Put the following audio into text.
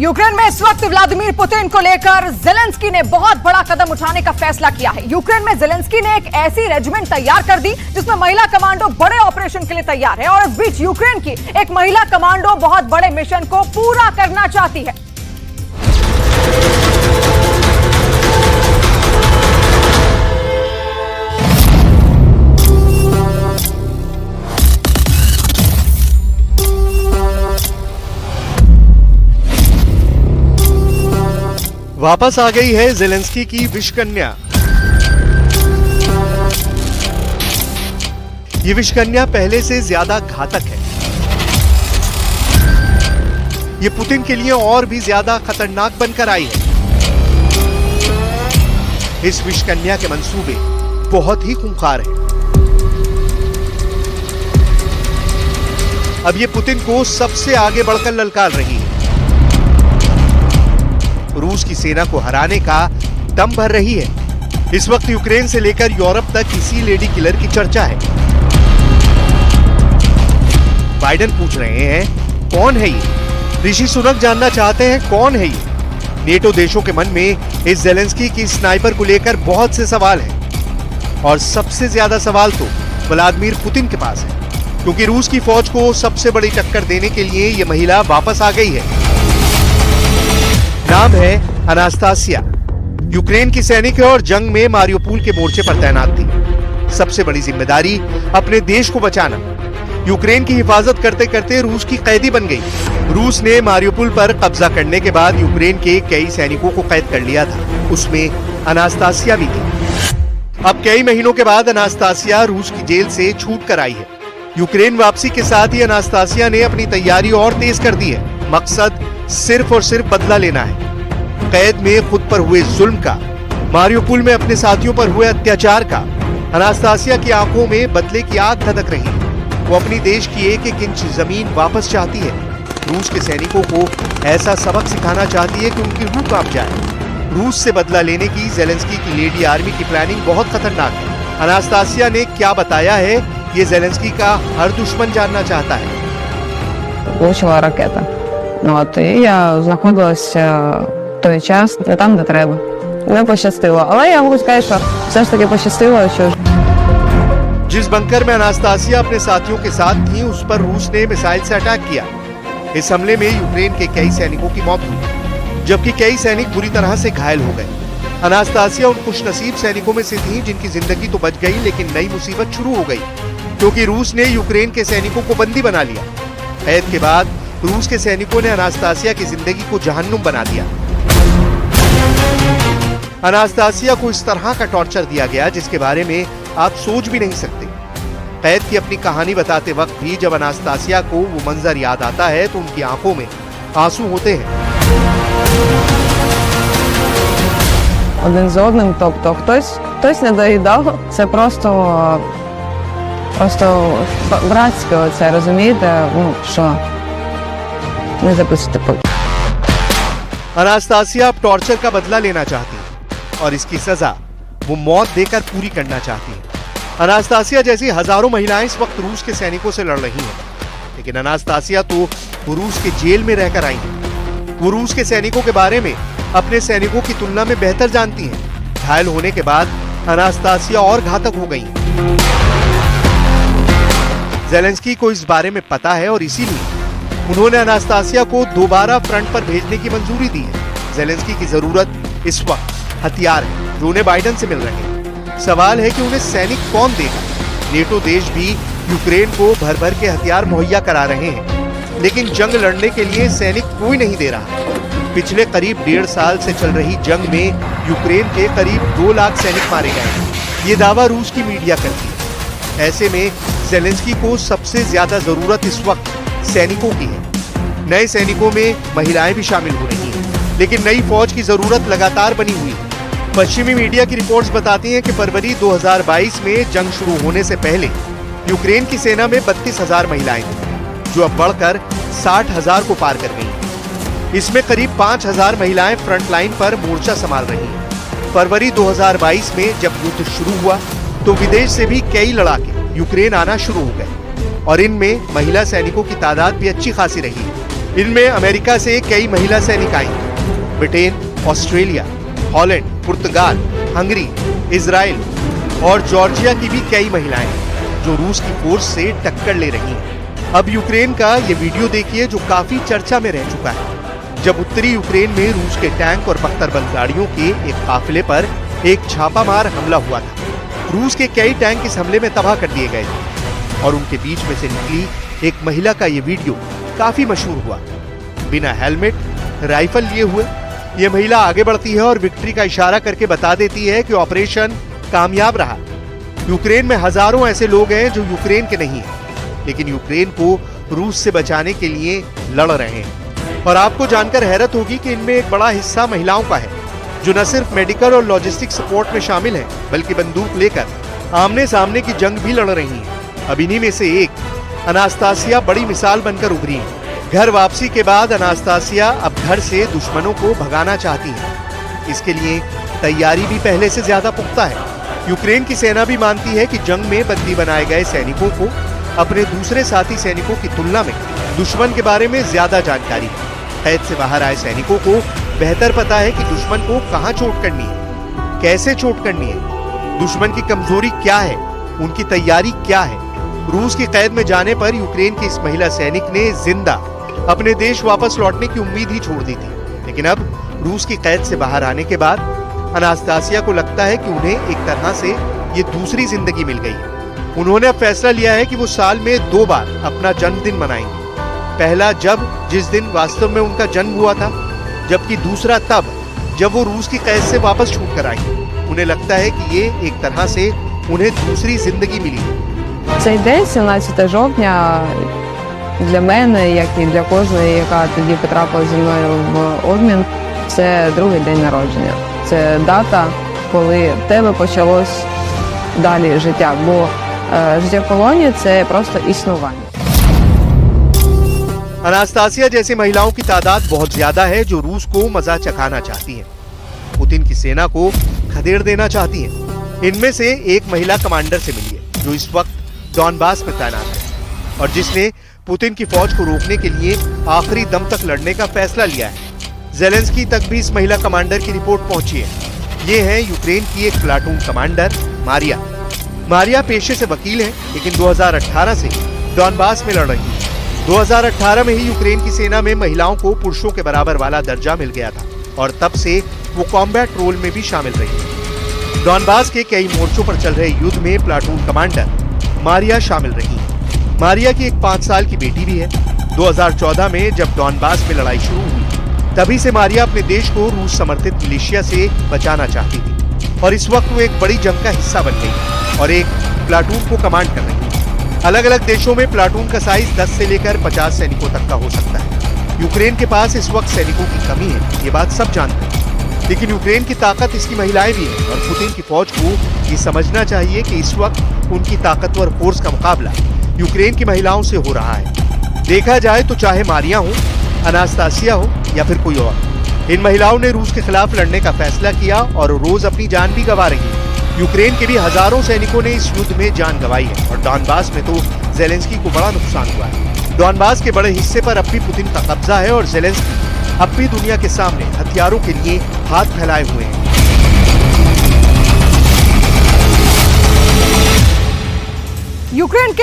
Ukraine में इस वक्त व्लादिमीर पुतिन को लेकर जेलेंस्की ने बहुत बड़ा कदम उठाने का फैसला किया है। यूक्रेन में जेलेंस्की ने एक ऐसी रेजिमेंट तैयार कर दी जिसमें महिला कमांडो बड़े ऑपरेशन के लिए तैयार है और इस बीच यूक्रेन की एक महिला कमांडो बहुत बड़े मिशन को पूरा करना चाहती है। वापस आ गई है जेलेंस्की की विषकन्या। ये विषकन्या पहले से ज्यादा घातक है। ये पुतिन के लिए और भी ज्यादा खतरनाक बनकर आई है। इस विषकन्या के मंसूबे बहुत ही खूंखार हैं। अब ये पुतिन को सबसे आगे बढ़कर ललकार रही है। रूस की सेना को हराने का दम भर रही है। इस वक्त यूक्रेन से लेकर यूरोप तक इसी लेडी किलर की चर्चा है। बाइडेन पूछ रहे हैं कौन है ये? ऋषि सुनक जानना चाहते हैं कौन है ये? नेटो देशों के मन में इस जेलेंस्की की स्नाइपर को लेकर बहुत से सवाल हैं और सबसे ज्यादा सवाल तो व्लादिमीर पुतिन के पास है, क्योंकि रूस की फौज को सबसे बड़ी टक्कर देने के लिए ये महिला वापस आ गई है। नाम है अनास्तासिया। यूक्रेन की सैनिक है और जंग में मारियोपोल के मोर्चे पर तैनात थी। सबसे बड़ी जिम्मेदारी अपने देश को बचाना। यूक्रेन की हिफाजत करते करते रूस की कैदी बन गई। रूस ने मारियोपोल पर कब्जा करने के बाद यूक्रेन के कई सैनिकों को कैद कर लिया था, उसमें अनास्तासिया भी थी। अब कई महीनों के बाद अनास्तासिया रूस की जेल से छूट कर आई है। यूक्रेन वापसी के साथ ही अनास्तासिया ने अपनी तैयारी और तेज कर दी है। मकसद सिर्फ और सिर्फ बदला लेना है। कैद में खुद पर हुए जुल्म का, मारियोपोल में अपने साथियों पर हुए अत्याचार का। अनास्तासिया की आंखों में बदले की आग धधक रही है। वो अपनी देश की एक एक इंच जमीन वापस चाहती है। रूस के सैनिकों को ऐसा सबक सिखाना चाहती है कि उनकी रूह कांप जाए। रूस से बदला लेने की जेलेंस्की की लेडी आर्मी की प्लानिंग बहुत खतरनाक है। अनास्तासिया ने क्या बताया है, ये जेलेंस्की का हर दुश्मन जानना चाहता है। Влучила ракета. От, і я знаходилася в той час не там, де треба. Не пощастило. Але я можу сказати, що все ж таки пощастило, що जिस बंकर में अनास्तासिया अपने साथियों के साथ थी, उस पर रूस ने मिसाइल से अटैक किया। इस हमले में यूक्रेन के कई सैनिकों की मौत हुई, जबकि कई सैनिक बुरी तरह से घायल हो गए। अनास्तासिया उन खुशनसीब सैनिकों में से थी जिनकी जिंदगी तो बच गई, लेकिन नई मुसीबत शुरू हो गई, क्योंकि रूस ने यूक्रेन के सैनिकों को बंदी बना लिया। कैद के बाद रूस के सैनिकों ने अनास्तासिया की जिंदगी को जहन्नुम बना दिया। अनास्तासिया को इस तरह का टॉर्चर दिया गया जिसके बारे में आप सोच भी नहीं सकते। कैद की अपनी कहानी बताते वक्त भी जब अनास्तासिया को वो मंजर याद आता है तो उनकी आंखों में आंसू होते हैं। один з одним, тобто хтось не доїдав, це просто братське оце, розумієте, що не записуйте. अनास्तासिया अब टॉर्चर का बदला लेना चाहती है और इसकी सजा वो मौत देकर पूरी करना चाहती है। अनास्तासिया जैसी हजारों महिलाएं इस वक्त रूस के सैनिकों से लड़ रही हैं, लेकिन अनास्तासिया तो रूस के जेल में रहकर आई हैं। वो रूस के सैनिकों के बारे में अपने सैनिकों की तुलना में बेहतर जानती हैं। घायल होने के बाद अनास्तासिया और घातक हो गई। जेलेंस्की को इस बारे में पता है और इसीलिए उन्होंने अनास्तासिया को दोबारा फ्रंट पर भेजने की मंजूरी दी है। जेलेंस्की की जरूरत इस वक्त हथियार है जो उन्हें बाइडेन से मिल रहे हैं। सवाल है कि उन्हें सैनिक कौन देगा। नेटो देश भी यूक्रेन को भर भर के हथियार मुहैया करा रहे हैं, लेकिन जंग लड़ने के लिए सैनिक कोई नहीं दे रहा। पिछले करीब 1.5 साल से चल रही जंग में यूक्रेन के करीब 2 लाख सैनिक मारे गए। ये दावा रूस की मीडिया करती है। ऐसे में जेलेंस्की को सबसे ज्यादा जरूरत इस वक्त सैनिकों की है। नए सैनिकों में महिलाएं भी शामिल हो रही हैं, लेकिन नई फौज की जरूरत लगातार बनी हुई है। पश्चिमी मीडिया की रिपोर्ट्स बताती हैं कि फरवरी 2022 में जंग शुरू होने से पहले यूक्रेन की सेना में 32,000 महिलाएं थीं, जो अब बढ़कर 60,000 को पार कर गई। इसमें करीब 5,000 महिलाएं फ्रंट लाइन पर मोर्चा संभाल रही हैं। फरवरी 2022 में जब युद्ध शुरू हुआ तो विदेश से भी कई लड़ाके यूक्रेन आना शुरू हो गए और इनमें महिला सैनिकों की तादाद भी अच्छी खासी रही है। इनमें अमेरिका से कई महिला सैनिक आई, ब्रिटेन, ऑस्ट्रेलिया, हॉलैंड, पुर्तगाल, हंगरी, इजराइल और जॉर्जिया की भी कई महिलाएं हैं जो रूस की फोर्स से टक्कर ले रही हैं। अब यूक्रेन का ये वीडियो देखिए जो काफी चर्चा में रह चुका है, जब उत्तरी यूक्रेन में रूस के टैंक और बख्तरबंद गाड़ियों के एक काफिले पर एक छापामार हमला हुआ था। रूस के कई टैंक इस हमले में तबाह कर दिए गए थे और उनके बीच में से निकली एक महिला का ये वीडियो काफी मशहूर हुआ। बिना हेलमेट, राइफल लिए हुए ये महिला आगे बढ़ती है और विक्ट्री का इशारा करके बता देती है कि ऑपरेशन कामयाब रहा। यूक्रेन में हजारों ऐसे लोग हैं जो यूक्रेन के नहीं हैं, लेकिन यूक्रेन को रूस से बचाने के लिए लड़ रहे हैं। और आपको जानकर हैरत होगी कि इनमें एक बड़ा हिस्सा महिलाओं का है, जो न सिर्फ मेडिकल और लॉजिस्टिक सपोर्ट में शामिल हैं, बल्कि बंदूक लेकर आमने सामने की जंग भी लड़ रही हैं। अब इन्हीं में से एक अनास्तासिया बड़ी मिसाल बनकर उभरी है। घर वापसी के बाद अनास्तासिया अब घर से दुश्मनों को भगाना चाहती है। इसके लिए तैयारी भी पहले से ज्यादा पुख्ता है। यूक्रेन की सेना भी मानती है कि जंग में बंदी बनाए गए सैनिकों को अपने दूसरे साथी सैनिकों की तुलना में दुश्मन के बारे में ज्यादा जानकारी है। कैद से बाहर आए सैनिकों को बेहतर पता है कि दुश्मन को कहां चोट करनी है, कैसे चोट करनी है, दुश्मन की कमजोरी क्या है, उनकी तैयारी क्या है। रूस की कैद में जाने पर यूक्रेन की इस महिला सैनिक ने जिंदा अपने देश वापस लौटने की उम्मीद ही छोड़ दी थी, लेकिन अब रूस की कैद से बाहर आने के बाद अनास्तासिया को लगता है कि उन्हें एक तरह से ये दूसरी जिंदगी मिल गई है। उन्होंने अब फैसला लिया है कि वो साल में 2 बार अपना जन्मदिन मनाएंगे। पहला जिस दिन वास्तव में उनका जन्म हुआ था, जबकि दूसरा तब जब वो रूस की कैद से वापस छूट कर आई। उन्हें लगता है कि ये एक तरह से उन्हें दूसरी जिंदगी मिली। Цей день, 17 жовтня, для мене, як і для кожної, яка тоді потрапила зі мною в обмін, це другий день народження. Це дата, коли в тебе почалось далі життя, бо життя в полоні – це просто існування. अनास्तासिया जैसी महिलाओं की तादाद बहुत ज्यादा है जो रूस को मजा चखाना चाहती हैं, पुतिन की सेना को खदेड़ देना चाहती हैं। इनमें से एक महिला कमांडर से मिली है जो इस वक्त डॉनबास में तैनात है और जिसने पुतिन की फौज को रोकने के लिए आखिरी दम तक लड़ने का फैसला लिया है। ज़ेलेंस्की तक भी इस महिला कमांडर की रिपोर्ट पहुंची है। ये है यूक्रेन की एक प्लाटून कमांडर मारिया। मारिया पेशे से वकील है, लेकिन 2018 से डॉनबास में लड़ रही है। 2018 में ही यूक्रेन की सेना में महिलाओं को पुरुषों के बराबर वाला दर्जा मिल गया था और तब से वो कॉम्बैट रोल में भी शामिल रही है। डॉनबास के कई मोर्चों पर चल रहे युद्ध में प्लाटून कमांडर मारिया शामिल रही है। मारिया की एक 5 साल की बेटी भी है। 2014 में जब डॉनबास में लड़ाई शुरू हुई, तभी से मारिया अपने देश को रूस समर्थित मिलिशिया से बचाना चाहती थी और इस वक्त वो एक बड़ी जंग का हिस्सा बन गई और एक प्लाटून को कमांड कर रही है। अलग अलग देशों में प्लाटून का साइज 10 से लेकर 50 सैनिकों तक का हो सकता है। यूक्रेन के पास इस वक्त सैनिकों की कमी है, ये बात सब जानते हैं, लेकिन यूक्रेन की ताकत इसकी महिलाएं भी हैं और पुतिन की फौज को ये समझना चाहिए कि इस वक्त उनकी ताकतवर फोर्स का मुकाबला यूक्रेन की महिलाओं से हो रहा है। देखा जाए तो चाहे मारिया हो, अनास्तासिया हो या फिर कोई और, इन महिलाओं ने रूस के खिलाफ लड़ने का फैसला किया और रोज अपनी जान भी गंवा रही है। यूक्रेन के भी हजारों सैनिकों ने इस युद्ध में जान गंवाई है और डॉनबास में तो ज़ेलेंस्की को बड़ा नुकसान हुआ है। डॉनबास के बड़े हिस्से पर अब भी पुतिन का कब्जा है और ज़ेलेंस्की अब भी दुनिया के सामने हथियारों के लिए हाथ फैलाए हुए हैं। यूक्रेन के